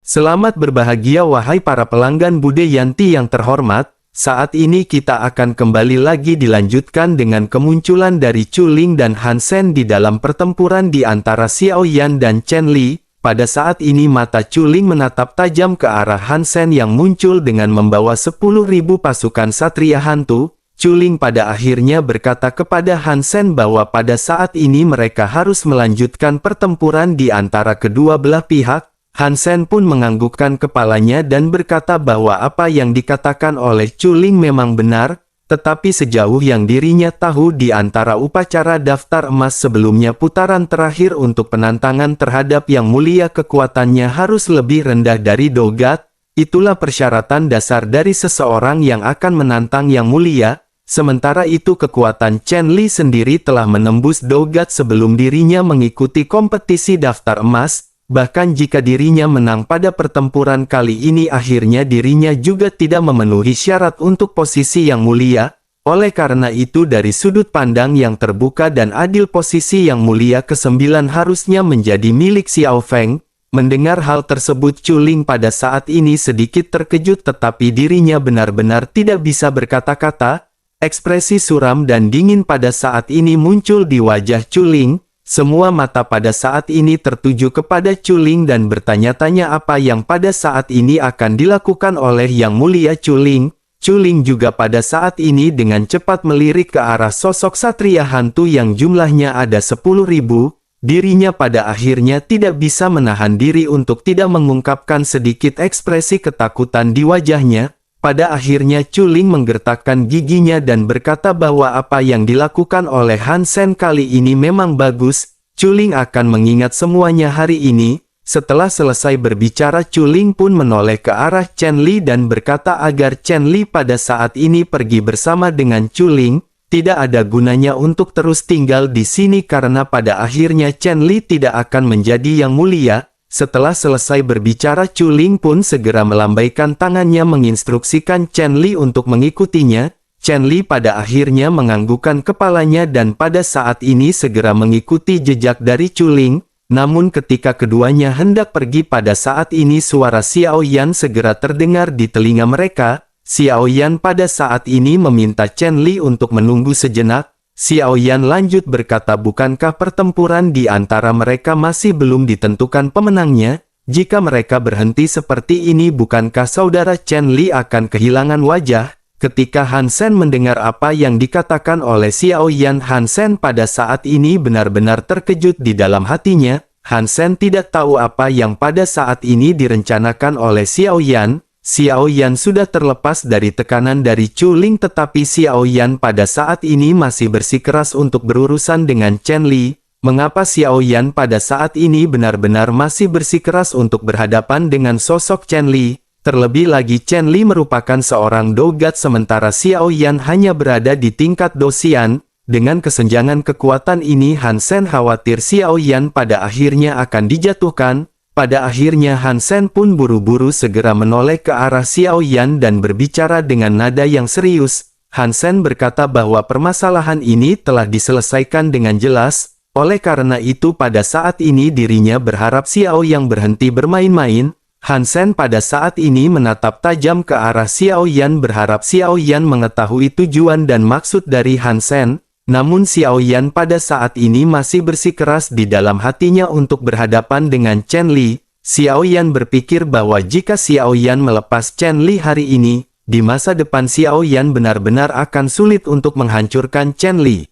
Selamat berbahagia wahai para pelanggan Bude Yanti yang terhormat, saat ini kita akan kembali lagi dilanjutkan dengan kemunculan dari Chu Ling dan Han Sen di dalam pertempuran di antara Xiao Yan dan Chen Li. Pada saat ini mata Chu Ling menatap tajam ke arah Han Sen yang muncul dengan membawa 10.000 pasukan satria hantu. Chu Ling pada akhirnya berkata kepada Han Sen bahwa pada saat ini mereka harus melanjutkan pertempuran di antara kedua belah pihak. Han Sen pun menganggukkan kepalanya dan berkata bahwa apa yang dikatakan oleh Chu Ling memang benar, tetapi sejauh yang dirinya tahu di antara upacara daftar emas sebelumnya putaran terakhir untuk penantangan terhadap Yang Mulia kekuatannya harus lebih rendah dari Dogat, itulah persyaratan dasar dari seseorang yang akan menantang Yang Mulia. Sementara itu kekuatan Chen Li sendiri telah menembus Dogat sebelum dirinya mengikuti kompetisi daftar emas. Bahkan jika dirinya menang pada pertempuran kali ini akhirnya dirinya juga tidak memenuhi syarat untuk posisi Yang Mulia. Oleh karena itu dari sudut pandang yang terbuka dan adil posisi Yang Mulia ke-9 harusnya menjadi milik Xiao Feng. Mendengar hal tersebut Chu Ling pada saat ini sedikit terkejut tetapi dirinya benar-benar tidak bisa berkata-kata. Ekspresi suram dan dingin pada saat ini muncul di wajah Chu Ling. Semua mata pada saat ini tertuju kepada Chu Ling dan bertanya-tanya apa yang pada saat ini akan dilakukan oleh Yang Mulia Chu Ling. Chu Ling juga pada saat ini dengan cepat melirik ke arah sosok satria hantu yang jumlahnya ada 10.000. Dirinya pada akhirnya tidak bisa menahan diri untuk tidak mengungkapkan sedikit ekspresi ketakutan di wajahnya. Pada akhirnya Chu Ling menggertakkan giginya dan berkata bahwa apa yang dilakukan oleh Han Sen kali ini memang bagus. Chu Ling akan mengingat semuanya hari ini. Setelah selesai berbicara Chu Ling pun menoleh ke arah Chen Li dan berkata agar Chen Li pada saat ini pergi bersama dengan Chu Ling. Tidak ada gunanya untuk terus tinggal di sini karena pada akhirnya Chen Li tidak akan menjadi Yang Mulia. Setelah selesai berbicara Chu Ling pun segera melambaikan tangannya menginstruksikan Chen Li untuk mengikutinya. Chen Li pada akhirnya menganggukkan kepalanya dan pada saat ini segera mengikuti jejak dari Chu Ling. Namun ketika keduanya hendak pergi pada saat ini suara Xiao Yan segera terdengar di telinga mereka. Xiao Yan pada saat ini meminta Chen Li untuk menunggu sejenak. Xiao Yan lanjut berkata bukankah pertempuran di antara mereka masih belum ditentukan pemenangnya? Jika mereka berhenti seperti ini bukankah saudara Chen Li akan kehilangan wajah? Ketika Han Sen mendengar apa yang dikatakan oleh Xiao Yan, Han Sen pada saat ini benar-benar terkejut di dalam hatinya. Han Sen tidak tahu apa yang pada saat ini direncanakan oleh Xiao Yan. Xiao Yan sudah terlepas dari tekanan dari Chu Ling tetapi Xiao Yan pada saat ini masih bersikeras untuk berurusan dengan Chen Li. Mengapa Xiao Yan pada saat ini benar-benar masih bersikeras untuk berhadapan dengan sosok Chen Li? Terlebih lagi Chen Li merupakan seorang Dogat sementara Xiao Yan hanya berada di tingkat Dosian. Dengan kesenjangan kekuatan ini Han Sen khawatir Xiao Yan pada akhirnya akan dijatuhkan. Pada akhirnya Han Sen pun buru-buru segera menoleh ke arah Xiao Yan dan berbicara dengan nada yang serius. Han Sen berkata bahwa permasalahan ini telah diselesaikan dengan jelas. Oleh karena itu pada saat ini dirinya berharap Xiao Yan berhenti bermain-main. Han Sen pada saat ini menatap tajam ke arah Xiao Yan berharap Xiao Yan mengetahui tujuan dan maksud dari Han Sen. Namun Xiao Yan pada saat ini masih bersikeras di dalam hatinya untuk berhadapan dengan Chen Li. Xiao Yan berpikir bahwa jika Xiao Yan melepas Chen Li hari ini, di masa depan Xiao Yan benar-benar akan sulit untuk menghancurkan Chen Li.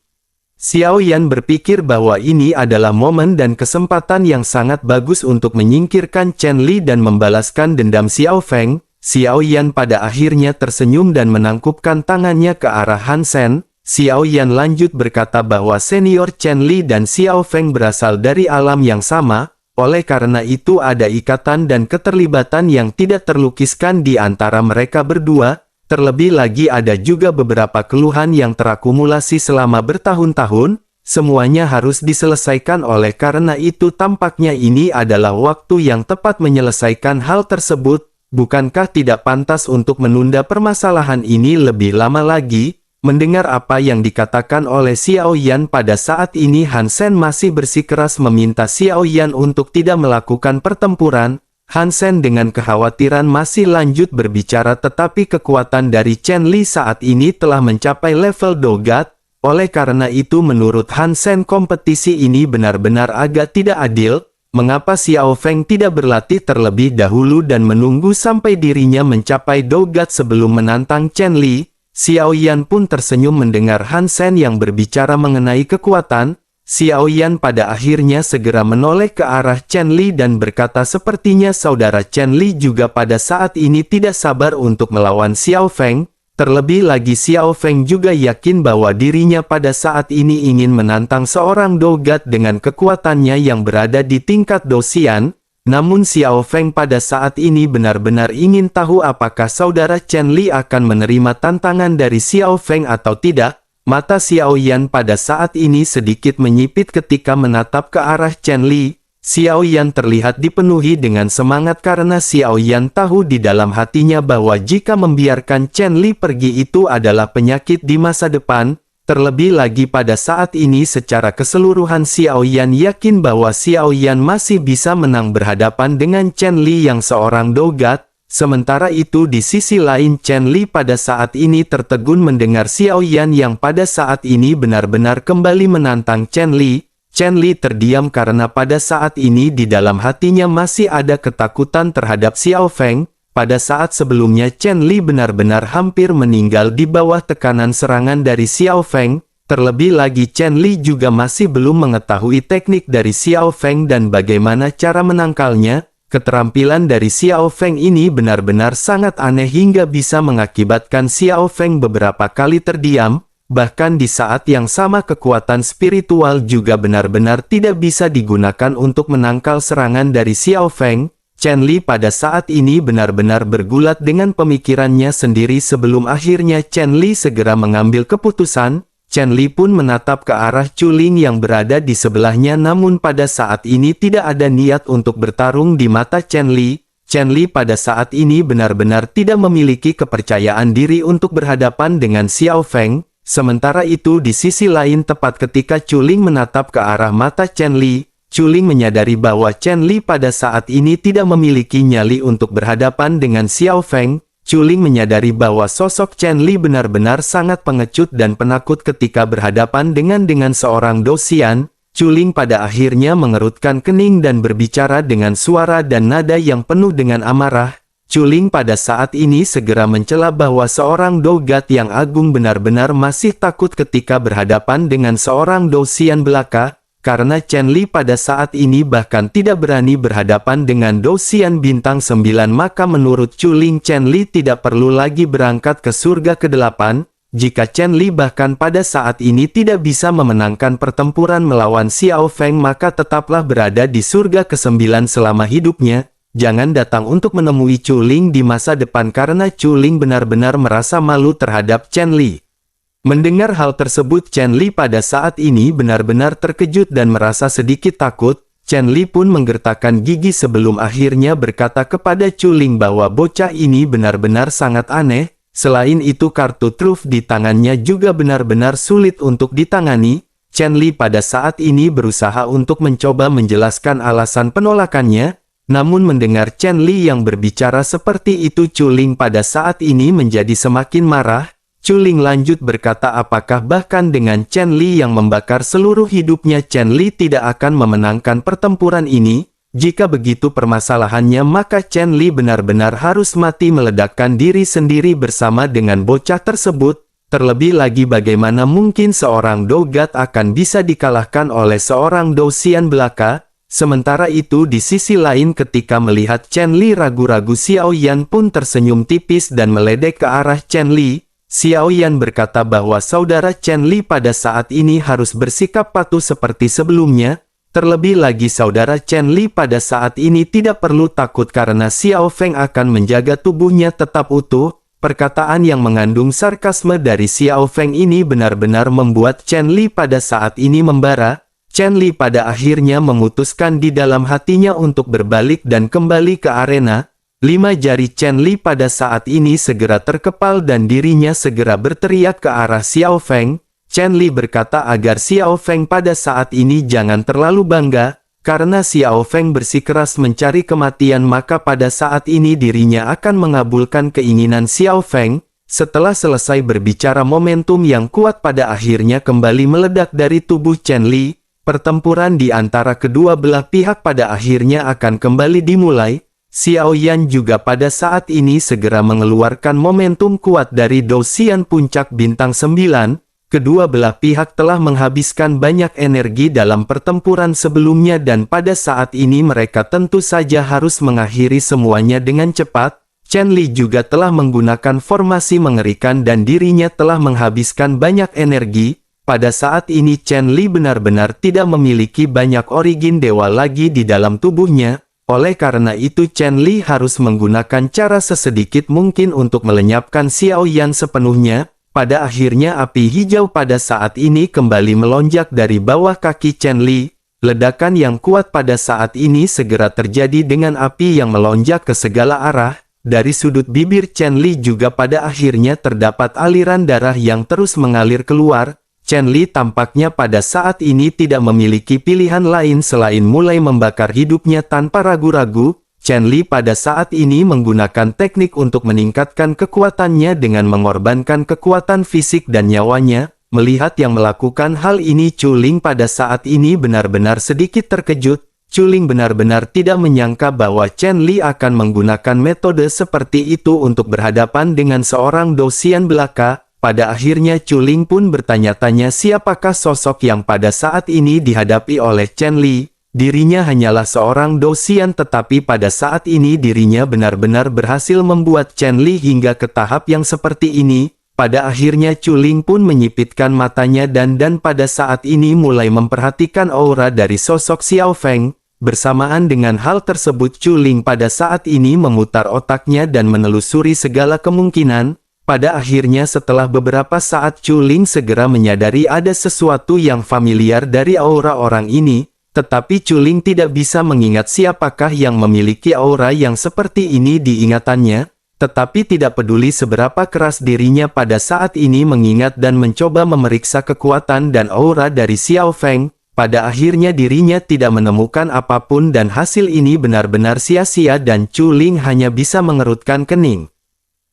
Xiao Yan berpikir bahwa ini adalah momen dan kesempatan yang sangat bagus untuk menyingkirkan Chen Li dan membalaskan dendam Xiao Feng. Xiao Yan pada akhirnya tersenyum dan menangkupkan tangannya ke arah Han Sen. Xiao Yan lanjut berkata bahwa senior Chen Li dan Xiao Feng berasal dari alam yang sama, oleh karena itu ada ikatan dan keterlibatan yang tidak terlukiskan di antara mereka berdua, terlebih lagi ada juga beberapa keluhan yang terakumulasi selama bertahun-tahun, semuanya harus diselesaikan oleh karena itu tampaknya ini adalah waktu yang tepat menyelesaikan hal tersebut, bukankah tidak pantas untuk menunda permasalahan ini lebih lama lagi? Mendengar apa yang dikatakan oleh Xiao Yan pada saat ini Han Sen masih bersikeras meminta Xiao Yan untuk tidak melakukan pertempuran. Han Sen dengan kekhawatiran masih lanjut berbicara, tetapi kekuatan dari Chen Li saat ini telah mencapai level Dogat. Oleh karena itu menurut Han Sen kompetisi ini benar-benar agak tidak adil. Mengapa Xiao Feng tidak berlatih terlebih dahulu dan menunggu sampai dirinya mencapai Dogat sebelum menantang Chen Li? Xiao Yan pun tersenyum mendengar Han Sen yang berbicara mengenai kekuatan. Xiao Yan pada akhirnya segera menoleh ke arah Chen Li dan berkata sepertinya saudara Chen Li juga pada saat ini tidak sabar untuk melawan Xiao Feng. Terlebih lagi Xiao Feng juga yakin bahwa dirinya pada saat ini ingin menantang seorang Dogat dengan kekuatannya yang berada di tingkat Dosian. Namun Xiao Feng pada saat ini benar-benar ingin tahu apakah saudara Chen Li akan menerima tantangan dari Xiao Feng atau tidak. Mata Xiao Yan pada saat ini sedikit menyipit ketika menatap ke arah Chen Li. Xiao Yan terlihat dipenuhi dengan semangat karena Xiao Yan tahu di dalam hatinya bahwa jika membiarkan Chen Li pergi itu adalah penyakit di masa depan. Terlebih lagi pada saat ini secara keseluruhan Xiao Yan yakin bahwa Xiao Yan masih bisa menang berhadapan dengan Chen Li yang seorang Dogat. Sementara itu di sisi lain Chen Li pada saat ini tertegun mendengar Xiao Yan yang pada saat ini benar-benar kembali menantang Chen Li. Chen Li terdiam karena pada saat ini di dalam hatinya masih ada ketakutan terhadap Xiao Feng. Pada saat sebelumnya Chen Li benar-benar hampir meninggal di bawah tekanan serangan dari Xiao Feng. Terlebih lagi Chen Li juga masih belum mengetahui teknik dari Xiao Feng dan bagaimana cara menangkalnya. Keterampilan dari Xiao Feng ini benar-benar sangat aneh hingga bisa mengakibatkan Xiao Feng beberapa kali terdiam. Bahkan di saat yang sama kekuatan spiritual juga benar-benar tidak bisa digunakan untuk menangkal serangan dari Xiao Feng. Chen Li pada saat ini benar-benar bergulat dengan pemikirannya sendiri sebelum akhirnya Chen Li segera mengambil keputusan. Chen Li pun menatap ke arah Chu Ling yang berada di sebelahnya, namun pada saat ini tidak ada niat untuk bertarung di mata Chen Li. Chen Li pada saat ini benar-benar tidak memiliki kepercayaan diri untuk berhadapan dengan Xiao Feng. Sementara itu di sisi lain tepat ketika Chu Ling menatap ke arah mata Chen Li, Chu Ling menyadari bahwa Chen Li pada saat ini tidak memiliki nyali untuk berhadapan dengan Xiao Feng. Chu Ling menyadari bahwa sosok Chen Li benar-benar sangat pengecut dan penakut ketika berhadapan dengan seorang Dosian. Chu Ling pada akhirnya mengerutkan kening dan berbicara dengan suara dan nada yang penuh dengan amarah. Chu Ling pada saat ini segera mencela bahwa seorang Dogat yang agung benar-benar masih takut ketika berhadapan dengan seorang Dosian belaka. Karena Chen Li pada saat ini bahkan tidak berani berhadapan dengan Dosian bintang 9, maka menurut Chu Ling Chen Li tidak perlu lagi berangkat ke surga ke-8. Jika Chen Li bahkan pada saat ini tidak bisa memenangkan pertempuran melawan Xiao Feng, maka tetaplah berada di surga ke-9 selama hidupnya. Jangan datang untuk menemui Chu Ling di masa depan karena Chu Ling benar-benar merasa malu terhadap Chen Li. Mendengar hal tersebut Chen Li pada saat ini benar-benar terkejut dan merasa sedikit takut. Chen Li pun menggertakkan gigi sebelum akhirnya berkata kepada Chu Ling bahwa bocah ini benar-benar sangat aneh. Selain itu kartu truf di tangannya juga benar-benar sulit untuk ditangani. Chen Li pada saat ini berusaha untuk mencoba menjelaskan alasan penolakannya. Namun mendengar Chen Li yang berbicara seperti itu Chu Ling pada saat ini menjadi semakin marah. Chu Ling lanjut berkata apakah bahkan dengan Chen Li yang membakar seluruh hidupnya Chen Li tidak akan memenangkan pertempuran ini? Jika begitu permasalahannya maka Chen Li benar-benar harus mati meledakkan diri sendiri bersama dengan bocah tersebut. Terlebih lagi bagaimana mungkin seorang Dogat akan bisa dikalahkan oleh seorang Dosian belaka? Sementara itu di sisi lain ketika melihat Chen Li ragu-ragu Xiao Yan pun tersenyum tipis dan meledek ke arah Chen Li. Xiao Yan berkata bahwa saudara Chen Li pada saat ini harus bersikap patuh seperti sebelumnya. Terlebih lagi saudara Chen Li pada saat ini tidak perlu takut karena Xiao Feng akan menjaga tubuhnya tetap utuh. Perkataan yang mengandung sarkasme dari Xiao Feng ini benar-benar membuat Chen Li pada saat ini membara. Chen Li pada akhirnya memutuskan di dalam hatinya untuk berbalik dan kembali ke arena. 5 jari Chen Li pada saat ini segera terkepal dan dirinya segera berteriak ke arah Xiao Feng. Chen Li berkata agar Xiao Feng pada saat ini jangan terlalu bangga, Karena Xiao Feng bersikeras mencari kematian, maka pada saat ini dirinya akan mengabulkan keinginan Xiao Feng. Setelah selesai berbicara, momentum yang kuat pada akhirnya kembali meledak dari tubuh Chen Li. Pertempuran di antara kedua belah pihak pada akhirnya akan kembali dimulai. Xiao Yan juga pada saat ini segera mengeluarkan momentum kuat dari Douxian Puncak Bintang 9. Kedua belah pihak telah menghabiskan banyak energi dalam pertempuran sebelumnya dan pada saat ini mereka tentu saja harus mengakhiri semuanya dengan cepat. Chen Li juga telah menggunakan formasi mengerikan dan dirinya telah menghabiskan banyak energi. Pada saat ini Chen Li benar-benar tidak memiliki banyak origin dewa lagi di dalam tubuhnya. Oleh karena itu Chen Li harus menggunakan cara sesedikit mungkin untuk melenyapkan Xiao Yan sepenuhnya. Pada akhirnya api hijau pada saat ini kembali melonjak dari bawah kaki Chen Li. Ledakan yang kuat pada saat ini segera terjadi dengan api yang melonjak ke segala arah. Dari sudut bibir Chen Li juga pada akhirnya terdapat aliran darah yang terus mengalir keluar. Chen Li tampaknya pada saat ini tidak memiliki pilihan lain selain mulai membakar hidupnya tanpa ragu-ragu. Chen Li pada saat ini menggunakan teknik untuk meningkatkan kekuatannya dengan mengorbankan kekuatan fisik dan nyawanya. Melihat yang melakukan hal ini, Chu Ling pada saat ini benar-benar sedikit terkejut. Chu Ling benar-benar tidak menyangka bahwa Chen Li akan menggunakan metode seperti itu untuk berhadapan dengan seorang Douxian belaka. Pada akhirnya Chu Ling pun bertanya-tanya siapakah sosok yang pada saat ini dihadapi oleh Chen Li. Dirinya hanyalah seorang Douxian, tetapi pada saat ini dirinya benar-benar berhasil membuat Chen Li hingga ke tahap yang seperti ini. Pada akhirnya Chu Ling pun menyipitkan matanya dan pada saat ini mulai memperhatikan aura dari sosok Xiao Feng. Bersamaan dengan hal tersebut Chu Ling pada saat ini memutar otaknya dan menelusuri segala kemungkinan. Pada akhirnya setelah beberapa saat Chu Ling segera menyadari ada sesuatu yang familiar dari aura orang ini. Tetapi Chu Ling tidak bisa mengingat siapakah yang memiliki aura yang seperti ini di ingatannya. Tetapi tidak peduli seberapa keras dirinya pada saat ini mengingat dan mencoba memeriksa kekuatan dan aura dari Xiao Feng. Pada akhirnya dirinya tidak menemukan apapun dan hasil ini benar-benar sia-sia dan Chu Ling hanya bisa mengerutkan kening.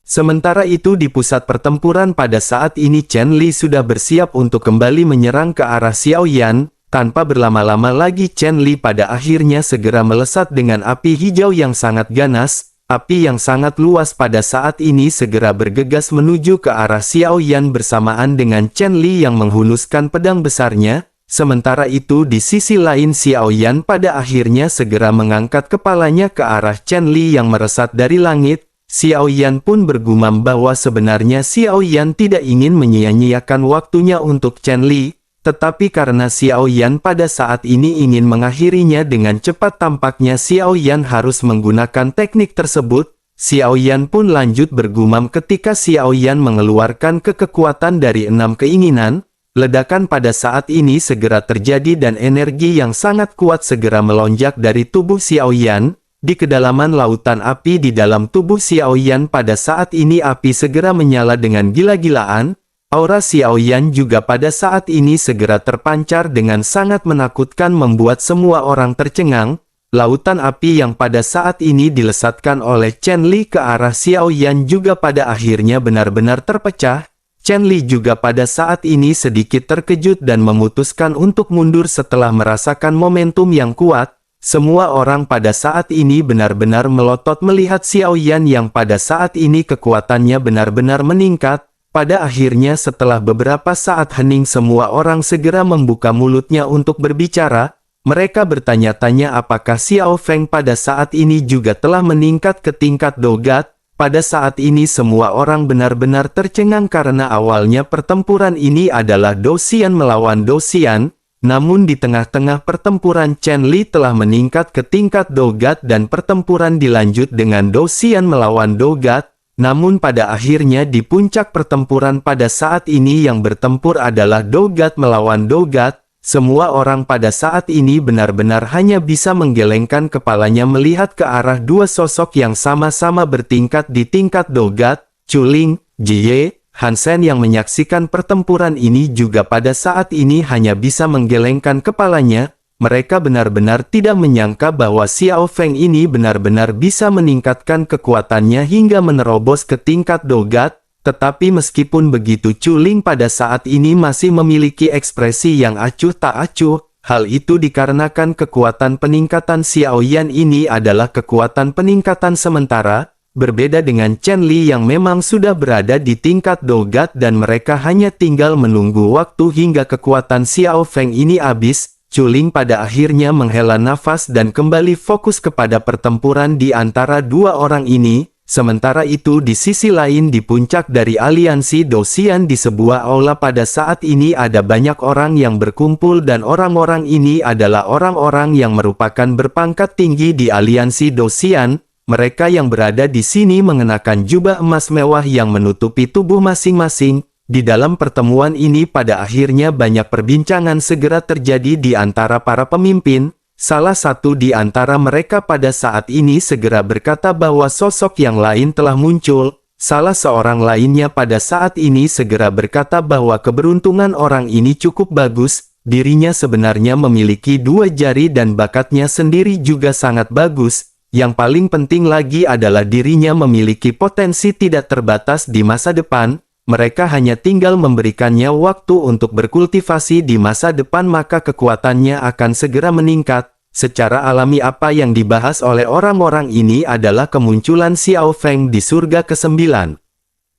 Sementara itu di pusat pertempuran pada saat ini Chen Li sudah bersiap untuk kembali menyerang ke arah Xiao Yan. Tanpa berlama-lama lagi Chen Li pada akhirnya segera melesat dengan api hijau yang sangat ganas. Api yang sangat luas pada saat ini segera bergegas menuju ke arah Xiao Yan bersamaan dengan Chen Li yang menghunuskan pedang besarnya. Sementara itu di sisi lain Xiao Yan pada akhirnya segera mengangkat kepalanya ke arah Chen Li yang meresat dari langit. Xiao Yan pun bergumam bahwa sebenarnya Xiao Yan tidak ingin menyia-nyiakan waktunya untuk Chen Li, tetapi karena Xiao Yan pada saat ini ingin mengakhirinya dengan cepat tampaknya Xiao Yan harus menggunakan teknik tersebut. Xiao Yan pun lanjut bergumam ketika Xiao Yan mengeluarkan kekuatan dari 6 keinginan. Ledakan pada saat ini segera terjadi dan energi yang sangat kuat segera melonjak dari tubuh Xiao Yan. Di kedalaman lautan api di dalam tubuh Xiao Yan pada saat ini api segera menyala dengan gila-gilaan. Aura Xiao Yan juga pada saat ini segera terpancar dengan sangat menakutkan membuat semua orang tercengang. Lautan api yang pada saat ini dilesatkan oleh Chen Li ke arah Xiao Yan juga pada akhirnya benar-benar terpecah. Chen Li juga pada saat ini sedikit terkejut dan memutuskan untuk mundur setelah merasakan momentum yang kuat. Semua orang pada saat ini benar-benar melotot melihat Xiao Yan yang pada saat ini kekuatannya benar-benar meningkat. Pada akhirnya setelah beberapa saat hening semua orang segera membuka mulutnya untuk berbicara. Mereka bertanya-tanya apakah Xiao Feng pada saat ini juga telah meningkat ke tingkat Dogat. Pada saat ini semua orang benar-benar tercengang karena awalnya pertempuran ini adalah Douxian melawan Douxian. Namun di tengah-tengah pertempuran Chen Li telah meningkat ke tingkat Dogat dan pertempuran dilanjut dengan Douxian melawan Dogat. Namun pada akhirnya di puncak pertempuran pada saat ini yang bertempur adalah Dogat melawan Dogat. Semua orang pada saat ini benar-benar hanya bisa menggelengkan kepalanya melihat ke arah dua sosok yang sama-sama bertingkat di tingkat Dogat. Chu Ling, Jie, Han Sen yang menyaksikan pertempuran ini juga pada saat ini hanya bisa menggelengkan kepalanya. mereka benar-benar tidak menyangka bahwa Xiao Feng ini benar-benar bisa meningkatkan kekuatannya hingga menerobos ke tingkat Dogat. Tetapi meskipun begitu, Chu Ling pada saat ini masih memiliki ekspresi yang acuh tak acuh. Hal itu dikarenakan kekuatan peningkatan Xiao Yan ini adalah kekuatan peningkatan sementara, berbeda dengan Chen Li yang memang sudah berada di tingkat Dogat dan mereka hanya tinggal menunggu waktu hingga kekuatan Xiao Feng ini habis. Chu Ling pada akhirnya menghela nafas dan kembali fokus kepada pertempuran di antara dua orang ini. Sementara itu di sisi lain di puncak dari aliansi Dosian di sebuah aula pada saat ini ada banyak orang yang berkumpul dan orang-orang ini adalah orang-orang yang merupakan berpangkat tinggi di aliansi Dosian. Mereka yang berada di sini mengenakan jubah emas mewah yang menutupi tubuh masing-masing. Di dalam pertemuan ini pada akhirnya banyak perbincangan segera terjadi di antara para pemimpin. Salah satu di antara mereka pada saat ini segera berkata bahwa sosok yang lain telah muncul. Salah seorang lainnya pada saat ini segera berkata bahwa keberuntungan orang ini cukup bagus. Dirinya sebenarnya memiliki dua jari dan bakatnya sendiri juga sangat bagus. Yang paling penting lagi adalah dirinya memiliki potensi tidak terbatas di masa depan. Mereka hanya tinggal memberikannya waktu untuk berkultivasi di masa depan maka kekuatannya akan segera meningkat. Secara alami apa yang dibahas oleh orang-orang ini adalah kemunculan Xiao Feng di surga ke-9.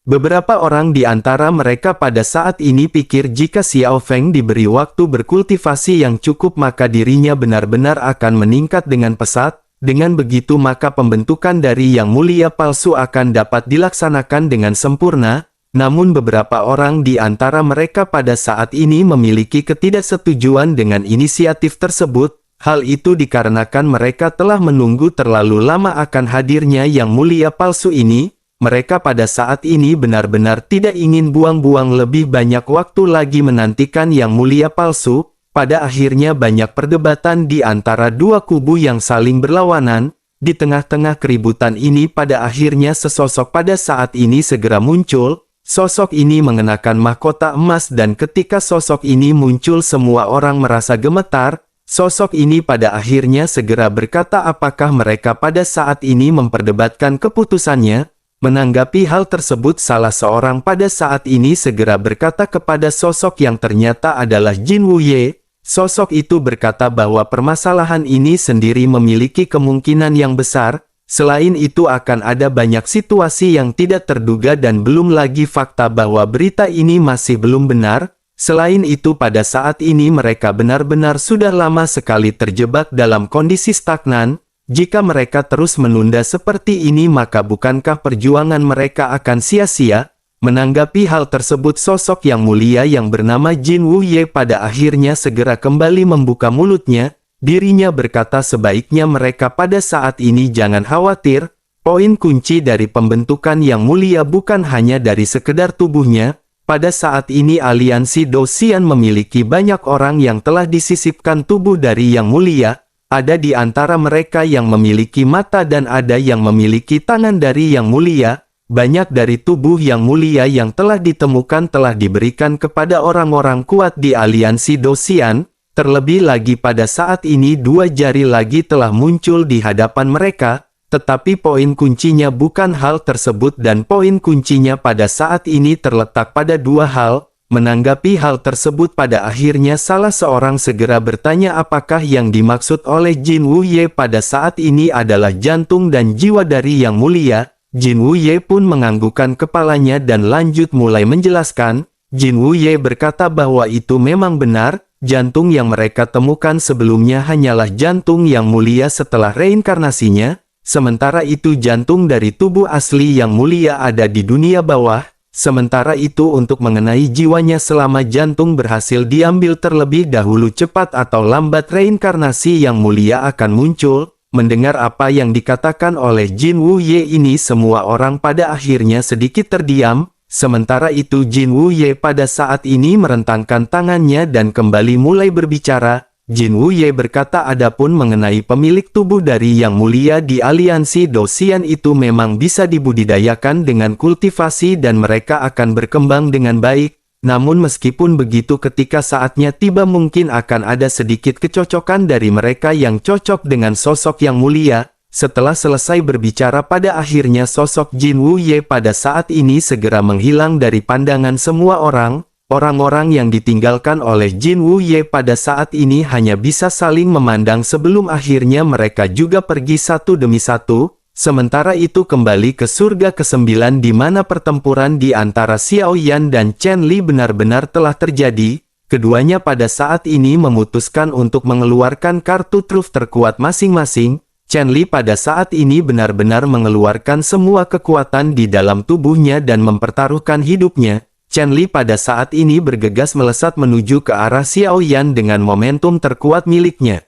Beberapa orang di antara mereka pada saat ini pikir jika Xiao Feng diberi waktu berkultivasi yang cukup maka dirinya benar-benar akan meningkat dengan pesat. Dengan begitu maka pembentukan dari Yang Mulia palsu akan dapat dilaksanakan dengan sempurna. Namun beberapa orang di antara mereka pada saat ini memiliki ketidaksetujuan dengan inisiatif tersebut. Hal itu dikarenakan mereka telah menunggu terlalu lama akan hadirnya Yang Mulia palsu ini. Mereka pada saat ini benar-benar tidak ingin buang-buang lebih banyak waktu lagi menantikan Yang Mulia palsu. Pada akhirnya banyak perdebatan di antara dua kubu yang saling berlawanan. Di tengah-tengah keributan ini pada akhirnya sesosok pada saat ini segera muncul. Sosok ini mengenakan mahkota emas dan ketika sosok ini muncul semua orang merasa gemetar. Sosok ini pada akhirnya segera berkata apakah mereka pada saat ini memperdebatkan keputusannya. Menanggapi hal tersebut salah seorang pada saat ini segera berkata kepada sosok yang ternyata adalah Jin Wuye. Sosok itu berkata bahwa permasalahan ini sendiri memiliki kemungkinan yang besar. Selain itu akan ada banyak situasi yang tidak terduga dan belum lagi fakta bahwa berita ini masih belum benar. Selain itu pada saat ini mereka benar-benar sudah lama sekali terjebak dalam kondisi stagnan. Jika mereka terus menunda seperti ini maka bukankah perjuangan mereka akan sia-sia? Menanggapi hal tersebut sosok yang mulia yang bernama Jin Wuye pada akhirnya segera kembali membuka mulutnya. Dirinya berkata sebaiknya mereka pada saat ini jangan khawatir. Poin kunci dari pembentukan Yang Mulia bukan hanya dari sekedar tubuhnya. Pada saat ini aliansi Dosian memiliki banyak orang yang telah disisipkan tubuh dari Yang Mulia. Ada di antara mereka yang memiliki mata dan ada yang memiliki tangan dari Yang Mulia. Banyak dari tubuh Yang Mulia yang telah ditemukan telah diberikan kepada orang-orang kuat di aliansi Dosian. Terlebih lagi pada saat ini dua jari lagi telah muncul di hadapan mereka. Tetapi poin kuncinya bukan hal tersebut dan poin kuncinya pada saat ini terletak pada dua hal. Menanggapi hal tersebut pada akhirnya salah seorang segera bertanya apakah yang dimaksud oleh Jin Wuye pada saat ini adalah jantung dan jiwa dari Yang Mulia. Jin Wuye pun menganggukkan kepalanya dan lanjut mulai menjelaskan. Jin Wuye berkata bahwa itu memang benar. Jantung yang mereka temukan sebelumnya hanyalah jantung Yang Mulia setelah reinkarnasinya. Sementara itu jantung dari tubuh asli Yang Mulia ada di dunia bawah. Sementara itu untuk mengenai jiwanya selama jantung berhasil diambil terlebih dahulu cepat atau lambat reinkarnasi Yang Mulia akan muncul. Mendengar apa yang dikatakan oleh Jin Wuye ini semua orang pada akhirnya sedikit terdiam. Sementara itu Jin Wuye pada saat ini merentangkan tangannya dan kembali mulai berbicara. Jin Wuye berkata adapun mengenai pemilik tubuh dari Yang Mulia di aliansi Dosian itu memang bisa dibudidayakan dengan kultivasi dan mereka akan berkembang dengan baik. Namun meskipun begitu ketika saatnya tiba mungkin akan ada sedikit kecocokan dari mereka yang cocok dengan sosok yang mulia. Setelah selesai berbicara pada akhirnya sosok Jin Wuye pada saat ini segera menghilang dari pandangan semua orang. Orang-orang yang ditinggalkan oleh Jin Wuye pada saat ini hanya bisa saling memandang sebelum akhirnya mereka juga pergi satu demi satu. Sementara itu kembali ke surga ke-9 di mana pertempuran di antara Xiao Yan dan Chen Li benar-benar telah terjadi. Keduanya pada saat ini memutuskan untuk mengeluarkan kartu truf terkuat masing-masing. Chen Li pada saat ini benar-benar mengeluarkan semua kekuatan di dalam tubuhnya dan mempertaruhkan hidupnya. Chen Li pada saat ini bergegas melesat menuju ke arah Xiao Yan dengan momentum terkuat miliknya.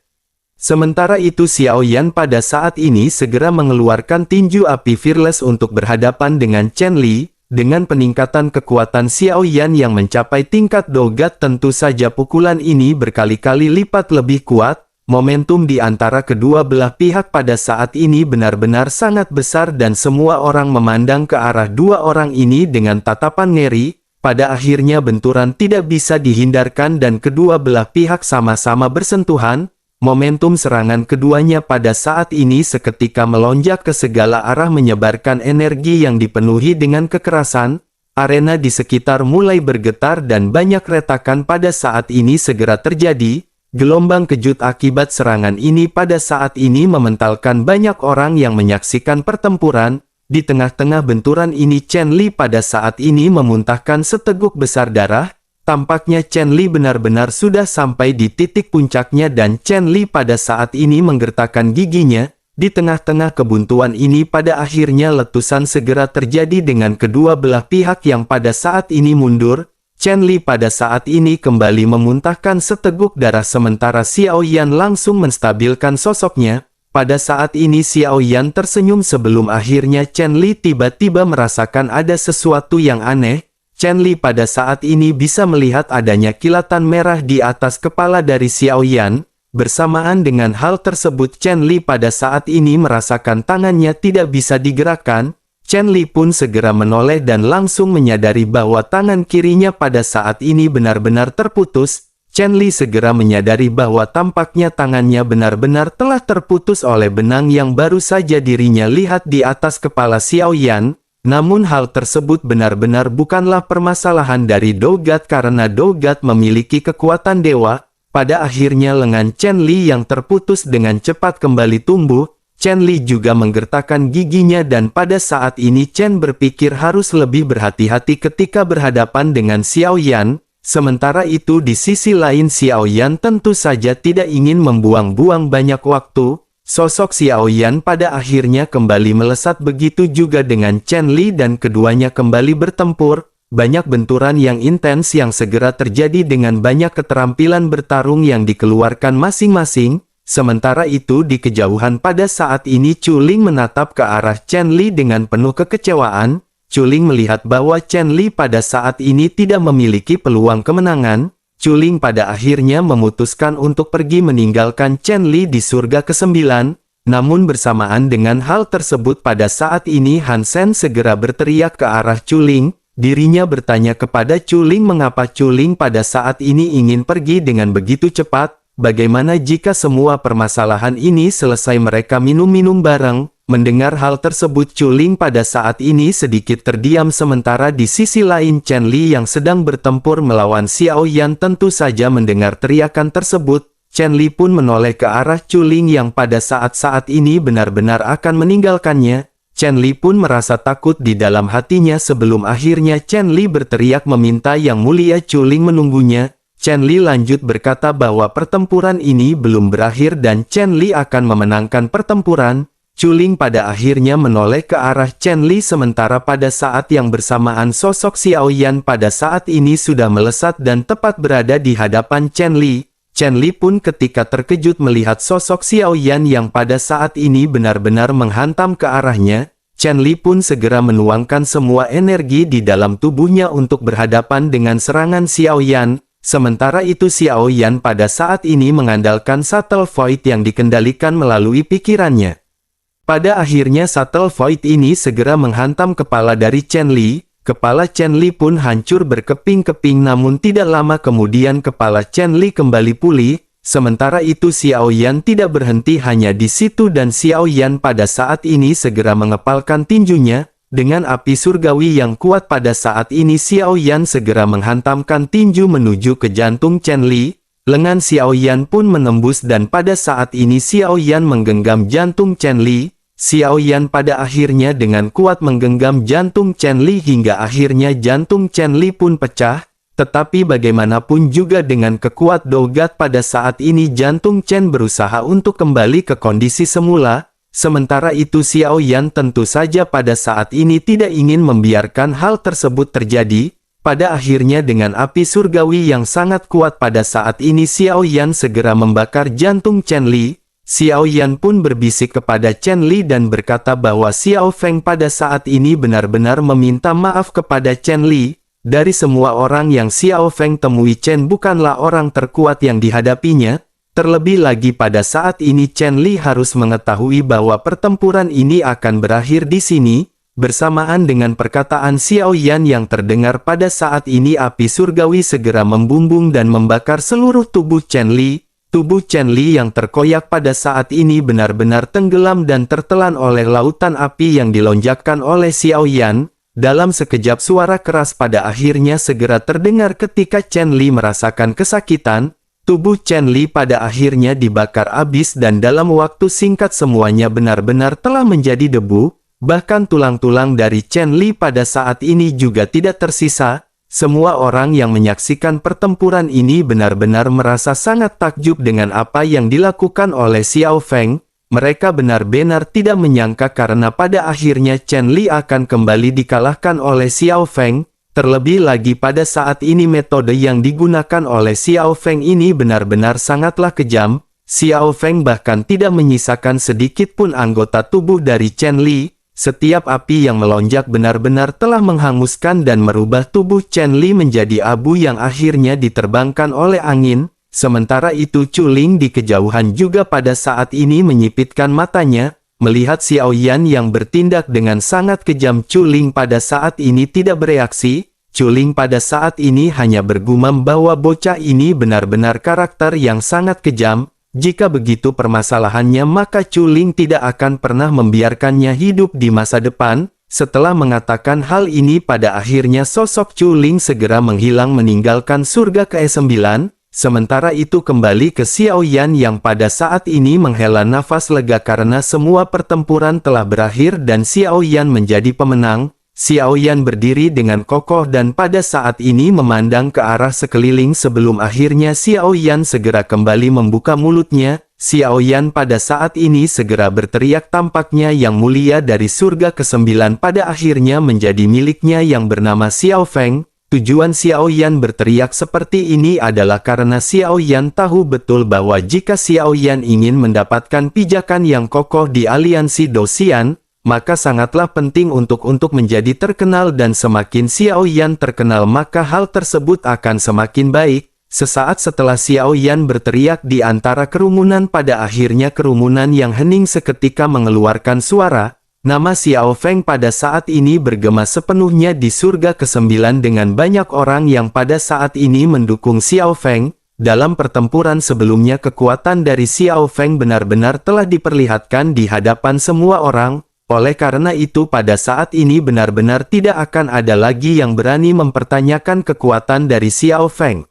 Sementara itu Xiao Yan pada saat ini segera mengeluarkan tinju api Fearless untuk berhadapan dengan Chen Li. Dengan peningkatan kekuatan Xiao Yan yang mencapai tingkat dogat tentu saja pukulan ini berkali-kali lipat lebih kuat. Momentum di antara kedua belah pihak pada saat ini benar-benar sangat besar dan semua orang memandang ke arah dua orang ini dengan tatapan ngeri. Pada akhirnya benturan tidak bisa dihindarkan dan kedua belah pihak sama-sama bersentuhan. Momentum serangan keduanya pada saat ini seketika melonjak ke segala arah menyebarkan energi yang dipenuhi dengan kekerasan. Arena di sekitar mulai bergetar dan banyak retakan pada saat ini segera terjadi. Gelombang kejut akibat serangan ini pada saat ini mementalkan banyak orang yang menyaksikan pertempuran. Di tengah-tengah benturan ini Chen Li pada saat ini memuntahkan seteguk besar darah. Tampaknya Chen Li benar-benar sudah sampai di titik puncaknya dan Chen Li pada saat ini menggertakkan giginya. Di tengah-tengah kebuntuan ini pada akhirnya letusan segera terjadi dengan kedua belah pihak yang pada saat ini mundur. Chen Li pada saat ini kembali memuntahkan seteguk darah sementara Xiao Yan langsung menstabilkan sosoknya. Pada saat ini Xiao Yan tersenyum sebelum akhirnya Chen Li tiba-tiba merasakan ada sesuatu yang aneh. Chen Li pada saat ini bisa melihat adanya kilatan merah di atas kepala dari Xiao Yan. Bersamaan dengan hal tersebut Chen Li pada saat ini merasakan tangannya tidak bisa digerakkan. Chen Li pun segera menoleh dan langsung menyadari bahwa tangan kirinya pada saat ini benar-benar terputus. Chen Li segera menyadari bahwa tampaknya tangannya benar-benar telah terputus oleh benang yang baru saja dirinya lihat di atas kepala Xiao Yan. Namun hal tersebut benar-benar bukanlah permasalahan dari Dogat karena Dogat memiliki kekuatan dewa. Pada akhirnya lengan Chen Li yang terputus dengan cepat kembali tumbuh. Chen Li juga menggertakkan giginya dan pada saat ini Chen berpikir harus lebih berhati-hati ketika berhadapan dengan Xiao Yan. Sementara itu di sisi lain Xiao Yan tentu saja tidak ingin membuang-buang banyak waktu. Sosok Xiao Yan pada akhirnya kembali melesat begitu juga dengan Chen Li dan keduanya kembali bertempur. Banyak benturan yang intens yang segera terjadi dengan banyak keterampilan bertarung yang dikeluarkan masing-masing. Sementara itu di kejauhan pada saat ini Chu Ling menatap ke arah Chen Li dengan penuh kekecewaan. Chu Ling melihat bahwa Chen Li pada saat ini tidak memiliki peluang kemenangan. Chu Ling pada akhirnya memutuskan untuk pergi meninggalkan Chen Li di surga ke-9. Namun bersamaan dengan hal tersebut pada saat ini Han Sen segera berteriak ke arah Chu Ling. Dirinya bertanya kepada Chu Ling mengapa Chu Ling pada saat ini ingin pergi dengan begitu cepat. Bagaimana jika semua permasalahan ini selesai mereka minum-minum bareng? Mendengar hal tersebut Chu Ling pada saat ini sedikit terdiam sementara di sisi lain Chen Li yang sedang bertempur melawan Xiao Yan tentu saja mendengar teriakan tersebut. Chen Li pun menoleh ke arah Chu Ling yang pada saat-saat ini benar-benar akan meninggalkannya. Chen Li pun merasa takut di dalam hatinya sebelum akhirnya Chen Li berteriak meminta Yang Mulia Chu Ling menunggunya. Chen Li lanjut berkata bahwa pertempuran ini belum berakhir dan Chen Li akan memenangkan pertempuran. Chu Ling pada akhirnya menoleh ke arah Chen Li sementara pada saat yang bersamaan sosok Xiao Yan pada saat ini sudah melesat dan tepat berada di hadapan Chen Li. Chen Li pun ketika terkejut melihat sosok Xiao Yan yang pada saat ini benar-benar menghantam ke arahnya. Chen Li pun segera menuangkan semua energi di dalam tubuhnya untuk berhadapan dengan serangan Xiao Yan. Sementara itu Xiao Yan pada saat ini mengandalkan Subtle Void yang dikendalikan melalui pikirannya. Pada akhirnya Subtle Void ini segera menghantam kepala dari Chen Li. Kepala Chen Li pun hancur berkeping-keping, namun tidak lama kemudian kepala Chen Li kembali pulih. Sementara itu Xiao Yan tidak berhenti hanya di situ dan Xiao Yan pada saat ini segera mengepalkan tinjunya. Dengan api surgawi yang kuat pada saat ini Xiao Yan segera menghantamkan tinju menuju ke jantung Chen Li. Lengan Xiao Yan pun menembus dan pada saat ini Xiao Yan menggenggam jantung Chen Li. Xiao Yan pada akhirnya dengan kuat menggenggam jantung Chen Li hingga akhirnya jantung Chen Li pun pecah. Tetapi bagaimanapun juga dengan kekuat dogat pada saat ini jantung Chen berusaha untuk kembali ke kondisi semula. Sementara itu Xiao Yan tentu saja pada saat ini tidak ingin membiarkan hal tersebut terjadi. Pada akhirnya dengan api surgawi yang sangat kuat pada saat ini Xiao Yan segera membakar jantung Chen Li. Xiao Yan pun berbisik kepada Chen Li dan berkata bahwa Xiao Feng pada saat ini benar-benar meminta maaf kepada Chen Li. Dari semua orang yang Xiao Feng temui, Chen bukanlah orang terkuat yang dihadapinya. Terlebih lagi pada saat ini Chen Li harus mengetahui bahwa pertempuran ini akan berakhir di sini. Bersamaan dengan perkataan Xiao Yan yang terdengar pada saat ini api surgawi segera membumbung dan membakar seluruh tubuh Chen Li. Tubuh Chen Li yang terkoyak pada saat ini benar-benar tenggelam dan tertelan oleh lautan api yang dilonjakkan oleh Xiao Yan. Dalam sekejap suara keras pada akhirnya segera terdengar ketika Chen Li merasakan kesakitan. Tubuh Chen Li pada akhirnya dibakar habis dan dalam waktu singkat semuanya benar-benar telah menjadi debu. Bahkan tulang-tulang dari Chen Li pada saat ini juga tidak tersisa. Semua orang yang menyaksikan pertempuran ini benar-benar merasa sangat takjub dengan apa yang dilakukan oleh Xiao Feng. Mereka benar-benar tidak menyangka karena pada akhirnya Chen Li akan kembali dikalahkan oleh Xiao Feng. Terlebih lagi pada saat ini metode yang digunakan oleh Xiao Feng ini benar-benar sangatlah kejam. Xiao Feng bahkan tidak menyisakan sedikit pun anggota tubuh dari Chen Li. Setiap api yang melonjak benar-benar telah menghanguskan dan merubah tubuh Chen Li menjadi abu yang akhirnya diterbangkan oleh angin. Sementara itu Chu Ling di kejauhan juga pada saat ini menyipitkan matanya. Melihat Xiao Yan yang bertindak dengan sangat kejam, Chu Ling pada saat ini tidak bereaksi. Chu Ling pada saat ini hanya bergumam bahwa bocah ini benar-benar karakter yang sangat kejam. Jika begitu permasalahannya maka Chu Ling tidak akan pernah membiarkannya hidup di masa depan. Setelah mengatakan hal ini pada akhirnya sosok Chu Ling segera menghilang meninggalkan surga ke-9. Sementara itu kembali ke Xiao Yan yang pada saat ini menghela nafas lega karena semua pertempuran telah berakhir dan Xiao Yan menjadi pemenang. Xiao Yan berdiri dengan kokoh dan pada saat ini memandang ke arah sekeliling sebelum akhirnya Xiao Yan segera kembali membuka mulutnya. Xiao Yan pada saat ini segera berteriak, tampaknya yang mulia dari surga ke-9 pada akhirnya menjadi miliknya yang bernama Xiao Feng. Tujuan Xiao Yan berteriak seperti ini adalah karena Xiao Yan tahu betul bahwa jika Xiao Yan ingin mendapatkan pijakan yang kokoh di aliansi Dosian, maka sangatlah penting untuk menjadi terkenal dan semakin Xiao Yan terkenal maka hal tersebut akan semakin baik. Sesaat setelah Xiao Yan berteriak di antara kerumunan pada akhirnya kerumunan yang hening seketika mengeluarkan suara. Nama Xiao Feng pada saat ini bergema sepenuhnya di surga ke-9 dengan banyak orang yang pada saat ini mendukung Xiao Feng. Dalam pertempuran sebelumnya kekuatan dari Xiao Feng benar-benar telah diperlihatkan di hadapan semua orang. Oleh karena itu pada saat ini benar-benar tidak akan ada lagi yang berani mempertanyakan kekuatan dari Xiao Feng.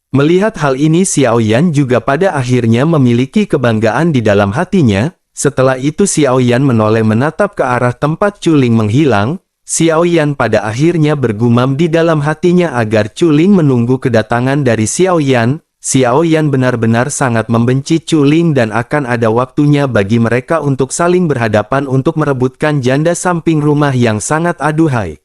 Melihat hal ini Xiao Yan juga pada akhirnya memiliki kebanggaan di dalam hatinya. Setelah itu Xiao Yan menoleh menatap ke arah tempat Chu Ling menghilang. Xiao Yan pada akhirnya bergumam di dalam hatinya agar Chu Ling menunggu kedatangan dari Xiao Yan. Xiao Yan benar-benar sangat membenci Chu Ling dan akan ada waktunya bagi mereka untuk saling berhadapan untuk merebutkan janda samping rumah yang sangat aduhai.